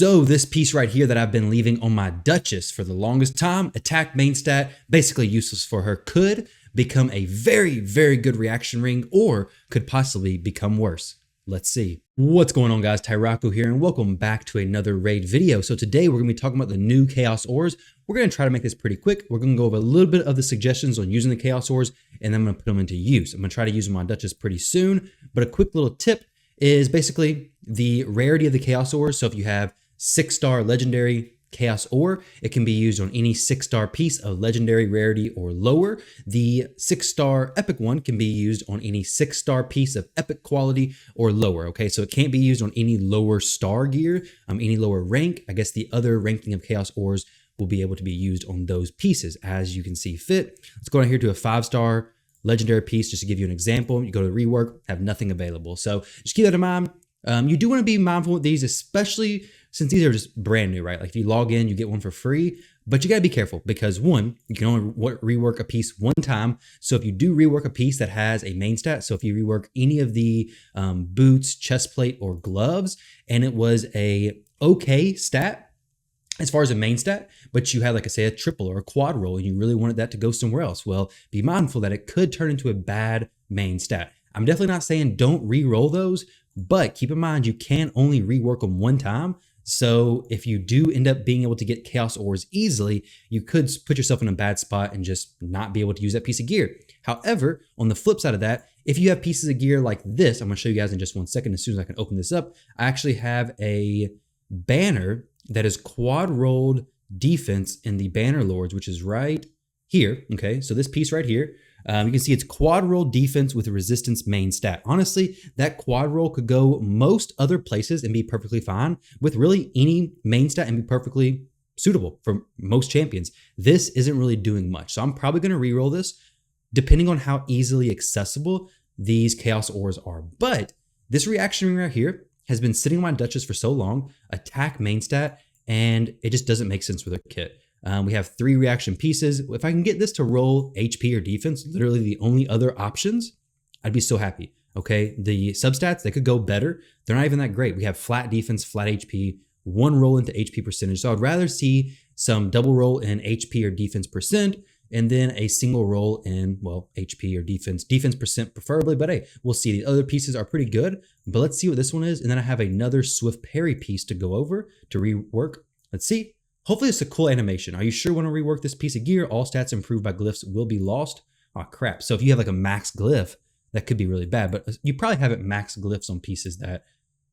So this piece right here that I've been leaving on my Duchess for the longest time, attack main stat, basically useless for her, could become a very, very good reaction ring or could possibly become worse. Let's see. What's going on, guys? Tyrauku here, and welcome back to another raid video. So today we're going to be talking about the new Chaos Ores. We're going to try to make this pretty quick. We're going to go over a little bit of the suggestions on using the Chaos Ores, and then I'm going to put them into use. I'm going to try to use them on Duchess pretty soon, but a quick little tip is basically the rarity of the Chaos Ores. So if you have 6-star legendary Chaos Ore, it can be used on any 6-star piece of legendary rarity or lower. The 6-star epic one can be used on any 6-star piece of epic quality or lower. Okay, so it can't be used on any lower star gear, any lower rank. I guess the other ranking of Chaos Ores will be able to be used on those pieces as you can see fit. Let's go down here to a 5-star legendary piece just to give you an example. You go to rework, have nothing available. So just keep that in mind. You do want to be mindful with these, especially since these are just brand new, right? Like if you log in, you get one for free, but you got to be careful because one, you can only rework a piece one time. So if you do rework a piece that has a main stat, so if you rework any of the boots, chest plate, or gloves, and it was a okay stat as far as a main stat, but you had, like I say, a triple or a quad roll, and you really wanted that to go somewhere else, well, be mindful that it could turn into a bad main stat. I'm definitely not saying don't re-roll those, but keep in mind you can only rework them one time. So if you do end up being able to get Chaos Ores easily, you could put yourself in a bad spot and just not be able to use that piece of gear. However, on the flip side of that, if you have pieces of gear like this, I'm going to show you guys in just 1 second as soon as I can open this up. I actually have a banner that is quad rolled defense in the Banner Lords, which is right here. Okay, so this piece right here, you can see it's quad roll defense with a resistance main stat. Honestly, that quad roll could go most other places and be perfectly fine with really any main stat and be perfectly suitable for most champions. This isn't really doing much. So I'm probably going to re-roll this depending on how easily accessible these Chaos Ores are. But this reaction ring right here has been sitting on my Duchess for so long, attack main stat, and it just doesn't make sense with her kit. We have 3 reaction pieces. If I can get this to roll HP or defense, literally the only other options, I'd be so happy. Okay, the substats, they could go better. They're not even that great. We have flat defense, flat HP, 1 roll into HP percentage. So I'd rather see some double roll in HP or defense percent, and then a single roll in, well, HP or defense percent preferably. But hey, we'll see. The other pieces are pretty good, but let's see what this one is. And then I have another Swift Parry piece to go over to rework. Let's see. Hopefully it's a cool animation. Are you sure you want to rework this piece of gear? All stats improved by glyphs will be lost. Oh crap. So if you have like a max glyph, that could be really bad, but you probably haven't max glyphs on pieces that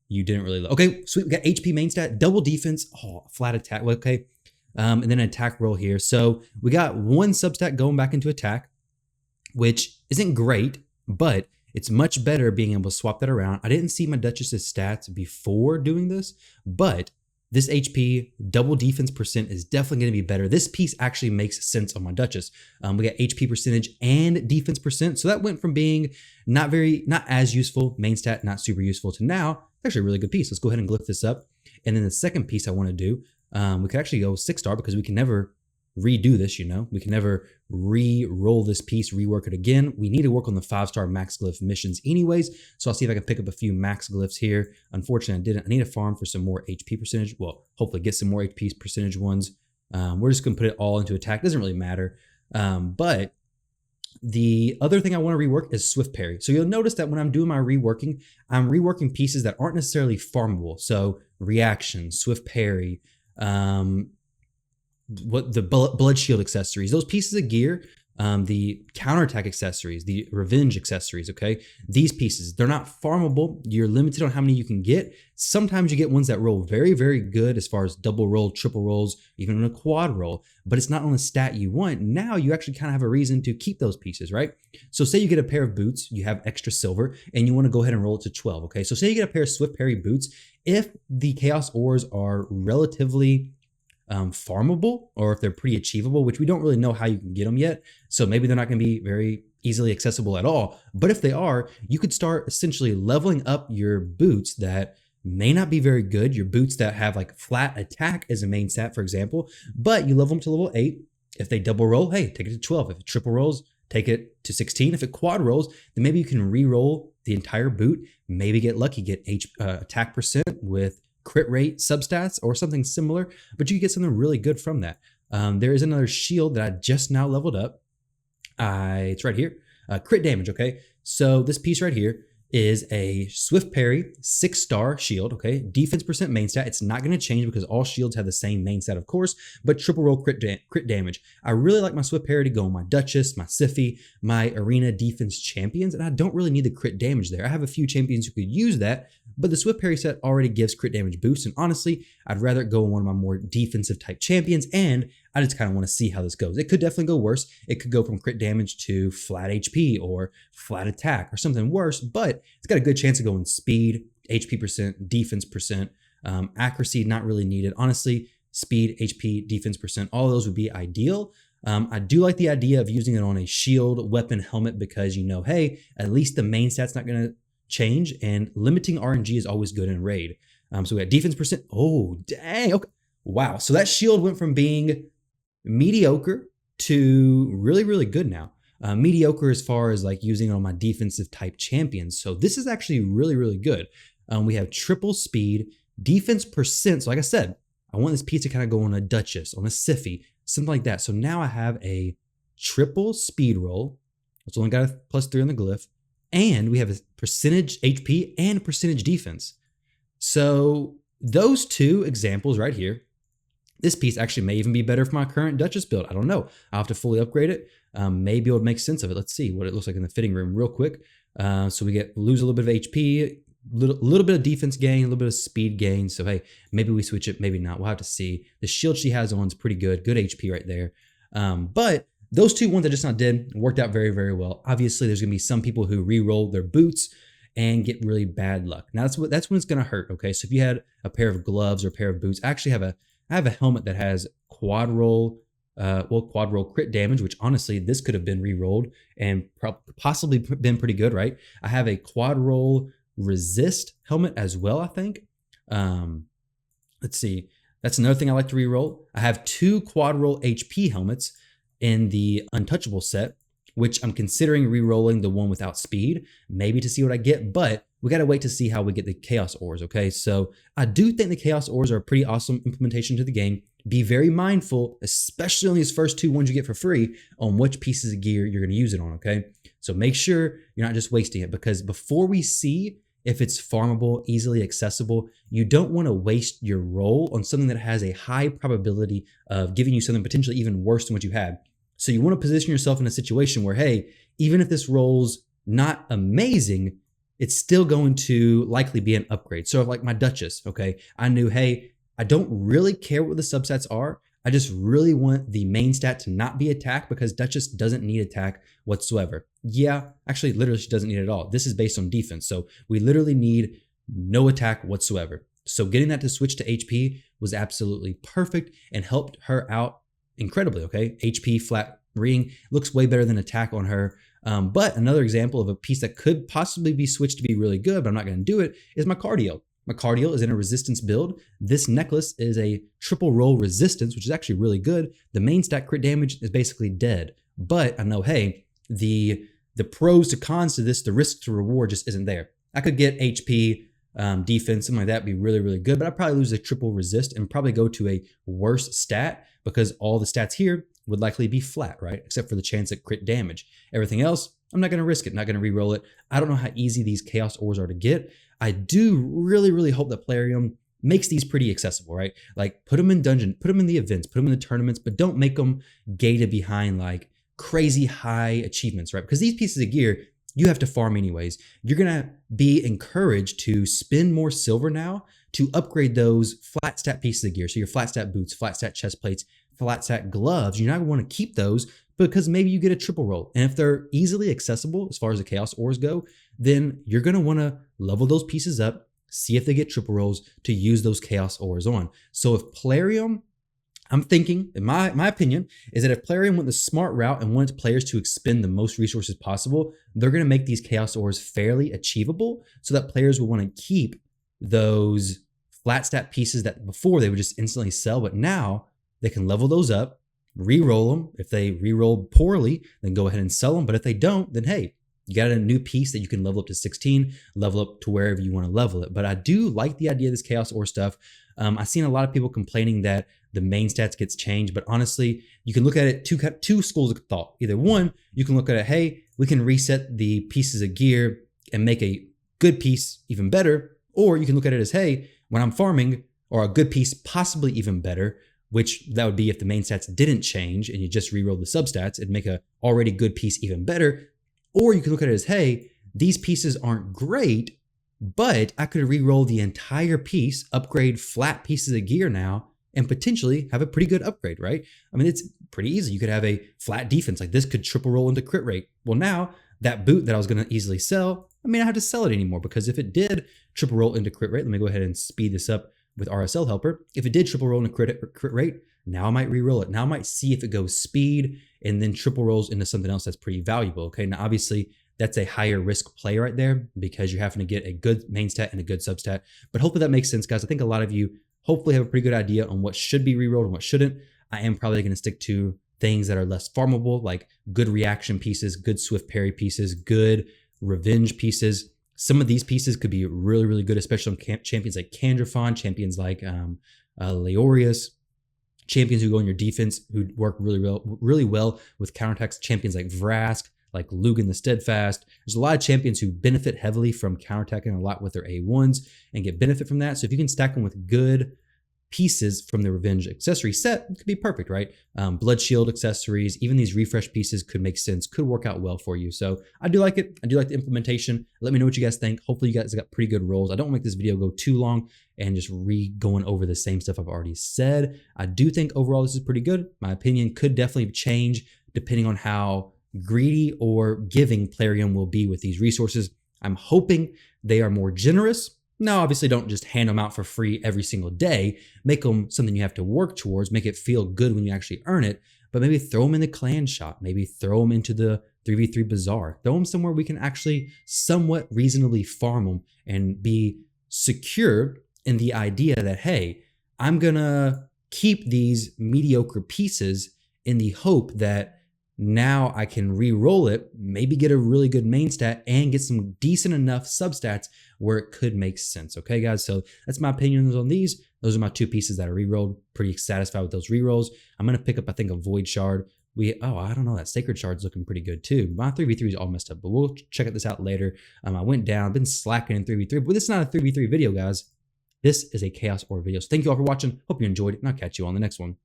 you didn't really love. Okay, sweet. We got HP main stat, double defense, flat attack. Okay. And then an attack roll here. So we got 1 substat going back into attack, which isn't great, but it's much better being able to swap that around. I didn't see my Duchess's stats before doing this, but this HP double defense percent is definitely going to be better. This piece actually makes sense on my Duchess. We got HP percentage and defense percent. So that went from being not as useful, main stat, not super useful, to now actually a really good piece. Let's go ahead and glyph this up. And then the second piece I want to do, we could actually go 6-star because we can never redo this, you know. We can never re-roll this piece, rework it again. We need to work on the 5-star max glyph missions anyways. So I'll see if I can pick up a few max glyphs here. Unfortunately, I didn't. I need to farm for some more HP percentage. Well, hopefully get some more HP percentage ones. We're just going to put it all into attack. Doesn't really matter. But the other thing I want to rework is Swift Parry. So you'll notice that when I'm doing my reworking, I'm reworking pieces that aren't necessarily farmable. So reaction, Swift Parry, what the blood shield accessories, those pieces of gear, the counterattack accessories, the revenge accessories, okay? These pieces, they're not farmable. You're limited on how many you can get. Sometimes you get ones that roll very, very good as far as double roll, triple rolls, even on a quad roll, but it's not on the stat you want. Now you actually kind of have a reason to keep those pieces, right? So say you get a pair of boots, you have extra silver, and you want to go ahead and roll it to 12, okay? So say you get a pair of Swift Parry boots. If the Chaos Ores are relatively farmable, or if they're pretty achievable, which we don't really know how you can get them yet. So maybe they're not going to be very easily accessible at all. But if they are, you could start essentially leveling up your boots that may not be very good. Your boots that have like flat attack as a main stat, for example, but you level them to level 8. If they double roll, hey, take it to 12. If it triple rolls, take it to 16. If it quad rolls, then maybe you can re-roll the entire boot, maybe get lucky, get attack percent with crit rate substats or something similar, but you get something really good from that. There is another shield that I just now leveled up. It's right here. Crit damage, okay? So this piece right here is a swift parry 6-star shield, okay? Defense percent main stat. It's not going to change because all shields have the same main stat, of course, but triple roll crit damage. I really like my swift parry to go on my Duchess, my Siphi, my arena defense champions, and I don't really need the crit damage there. I have a few champions who could use that, but the swift parry set already gives crit damage boost, and honestly, I'd rather go on one of my more defensive type champions, and I just kind of want to see how this goes. It could definitely go worse. It could go from crit damage to flat HP or flat attack or something worse, but it's got a good chance of going speed, HP percent, defense percent, accuracy not really needed. Honestly, speed, HP, defense percent, all of those would be ideal. I do like the idea of using it on a shield, weapon, helmet because hey, at least the main stat's not going to change, and limiting RNG is always good in raid. So we got defense percent. Oh, dang. Okay. Wow. So that shield went from being mediocre to really, really good now. Mediocre as far as like using it on my defensive type champions. So this is actually really, really good. We have triple speed, defense percent. So like I said, I want this piece to kind of go on a Duchess, on a Siphi, something like that. So now I have a triple speed roll. It's only got a +3 on the glyph. And we have a percentage HP and percentage defense. So those two examples right here, this piece actually may even be better for my current Duchess build. I don't know. I'll have to fully upgrade it. Maybe it'll make sense of it. Let's see what it looks like in the fitting room real quick. So we lose a little bit of HP, little bit of defense gain, a little bit of speed gain. So hey, maybe we switch it, maybe not. We'll have to see. The shield she has on is pretty good. Good HP right there. But those two ones I just now did worked out very, very well. Obviously, there's going to be some people who re-roll their boots and get really bad luck. Now that's when it's going to hurt. Okay, so if you had a pair of gloves or a pair of boots, I actually have a helmet that has quad roll crit damage, which honestly, this could have been re-rolled and possibly been pretty good, right? I have a quad roll resist helmet as well, I think. Let's see. That's another thing I like to re-roll. I have 2 quad roll HP helmets in the untouchable set, which I'm considering re-rolling the one without speed, maybe to see what I get, but we got to wait to see how we get the Chaos Ores, okay? So I do think the Chaos Ores are a pretty awesome implementation to the game. Be very mindful, especially on these first 2 ones you get for free, on which pieces of gear you're going to use it on, okay? So make sure you're not just wasting it, because before we see if it's farmable, easily accessible, you don't want to waste your roll on something that has a high probability of giving you something potentially even worse than what you had. So you want to position yourself in a situation where, hey, even if this roll's not amazing, it's still going to likely be an upgrade. So like my Duchess, okay, I knew, hey, I don't really care what the substats are. I just really want the main stat to not be attack, because Duchess doesn't need attack whatsoever. Yeah, actually, literally, she doesn't need it at all. This is based on defense. So we literally need no attack whatsoever. So getting that to switch to HP was absolutely perfect and helped her out incredibly, okay? HP flat ring looks way better than attack on her. But another example of a piece that could possibly be switched to be really good, but I'm not going to do it, is my Cardio. My Cardio is in a resistance build. This necklace is a triple roll resistance, which is actually really good. The main stat crit damage is basically dead. But I know, hey, the pros to cons to this, the risk to reward just isn't there. I could get HP, defense, something like that would be really, really good, but I'd probably lose a triple resist and probably go to a worse stat, because all the stats here would likely be flat, right? Except for the chance at crit damage. Everything else, I'm not going to risk it, not going to re-roll it. I don't know how easy these Chaos Ores are to get. I do really, really hope that Plarium makes these pretty accessible, right? Like put them in dungeon, put them in the events, put them in the tournaments, but don't make them gated behind like crazy high achievements, right? Because these pieces of gear, you have to farm anyways. You're going to be encouraged to spend more silver now to upgrade those flat stat pieces of gear. So your flat stat boots, flat stat chest plates, flat stat gloves, you're not going to want to keep those because maybe you get a triple roll. And if they're easily accessible as far as the Chaos Ores go, then you're going to want to level those pieces up, see if they get triple rolls to use those Chaos Ores on. So if Plarium, I'm thinking, in my opinion, is that if Plarium went the smart route and wanted players to expend the most resources possible, they're going to make these Chaos Ores fairly achievable so that players will want to keep those flat stat pieces that before they would just instantly sell, but now they can level those up, re-roll them. If they re-roll poorly, then go ahead and sell them. But if they don't, then hey, You got a new piece that you can level up to 16, level up to wherever you want to level it. But I do like the idea of this chaos ore stuff. I've seen a lot of people complaining that the main stats gets changed, but honestly, you can look at it two schools of thought. Either one, you can look at it, hey, we can reset the pieces of gear and make a good piece even better. Or you can look at it as, hey, when I'm farming, or a good piece possibly even better, which that would be if the main stats didn't change and you just reroll the substats, it'd make a already good piece even better. Or you can look at it as, hey, these pieces aren't great, but I could reroll the entire piece, upgrade flat pieces of gear now, and potentially have a pretty good upgrade, right? I mean, it's pretty easy. You could have a flat defense, like this could triple roll into crit rate. Well, now that boot that I was going to easily sell, I may not have to sell it anymore, because if it did triple roll into crit rate, let me go ahead and speed this up with RSL helper. If it did triple roll into crit rate, now I might re-roll it. Now I might see if it goes speed and then triple rolls into something else that's pretty valuable. Okay, now obviously that's a higher risk play right there, because you're having to get a good main stat and a good substat. But hopefully that makes sense, guys. I think a lot of you hopefully have a pretty good idea on what should be re-rolled and what shouldn't. I am probably going to stick to things that are less farmable, like good reaction pieces, good swift parry pieces, good revenge pieces. Some of these pieces could be really, really good, especially on champions like Candrafon, champions like Leorius, champions who go in your defense, who work really well with counterattacks, champions like Vrask, like Lugan the Steadfast. There's a lot of champions who benefit heavily from counterattacking a lot with their A1s and get benefit from that. So if you can stack them with good pieces from the Revenge accessory set, it could be perfect, right? Blood Shield accessories, even these refresh pieces could make sense, could work out well for you. So I do like it. I do like the implementation. Let me know what you guys think. Hopefully you guys got pretty good rolls. I don't want to make this video go too long and just going over the same stuff I've already said. I do think overall this is pretty good. My opinion could definitely change depending on how greedy or giving Plarium will be with these resources. I'm hoping they are more generous. Now, obviously, don't just hand them out for free every single day. Make them something you have to work towards, make it feel good when you actually earn it, but maybe throw them in the clan shop, maybe throw them into the 3v3 bazaar, throw them somewhere we can actually somewhat reasonably farm them and be secure in the idea that, hey, I'm gonna keep these mediocre pieces in the hope that now I can re-roll it, maybe get a really good main stat and get some decent enough substats where it could make sense. Okay, guys, so that's my opinions on these. Those are my two pieces that I re-rolled. Pretty satisfied with those re-rolls. I'm going to pick up, I think, a Void Shard. I don't know, that Sacred Shard's looking pretty good too. My 3v3 is all messed up, but we'll check this out later. I went down, been slacking in 3v3, but this is not a 3v3 video, guys. This is a Chaos Ore video. So thank you all for watching. Hope you enjoyed it, and I'll catch you on the next one.